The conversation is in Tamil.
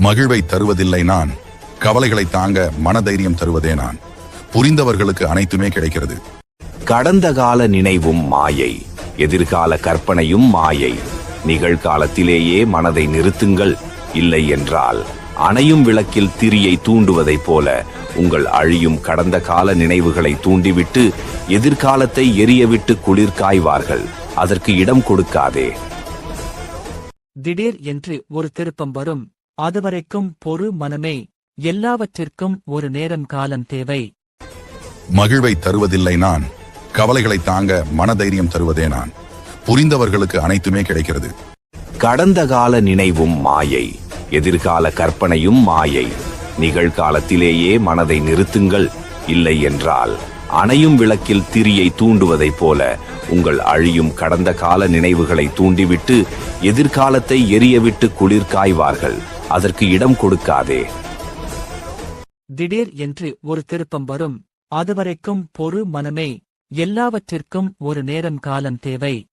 மகிழ்வை தருவதில்லை நான், கவலைகளை தாங்க மனதைரியம் தருவதே நான். புரிந்தவர்களுக்கு அனைத்துமே கிடைக்கிறது. கடந்த கால நினைவும் மாயை, எதிர்கால கற்பனையும் மாயை. நிகழ்காலத்திலேயே மனதை நிறுத்துங்கள். இல்லை என்றால் அணையும் விளக்கில் திரியை தூண்டுவதைப் போல உங்கள் அழியும் கடந்த கால நினைவுகளை தூண்டிவிட்டு எதிர்காலத்தை எரியவிட்டு குளிர் காய்வார்கள். அதற்கு இடம் கொடுக்காதே. திடீர் என்று ஒரு திருப்பம் வரும். அதுவரைக்கும் பொறு மனமே. எல்லாவற்றிற்கும் ஒரு நேரம் காலம் தேவை. மகிழ்வை தருவதில்லை நான், கவலைகளை தாங்க மனதைரியம் தருவதே நான். புரிந்தவர்களுக்கு அனைத்துமே கிடைக்கிறது. கடந்த கால நினைவும் மாயை, எதிர்கால கற்பனையும் மாயை. நிகழ்காலத்திலேயே மனதை நிறுத்துங்கள். இல்லை என்றால் அணையும் விளக்கில் திரியை தூண்டுவதைப் போல உங்கள் அழியும் கடந்த கால நினைவுகளை தூண்டிவிட்டு எதிர்காலத்தை எரியவிட்டு குளிர் காய்வார்கள். அதற்கு இடம் கொடுக்காதே. திடீர் என்று ஒரு திருப்பம் வரும். அதுவரைக்கும் பொறு மனமே. எல்லாவற்றிற்கும் ஒரு நேரம் காலம் தேவை.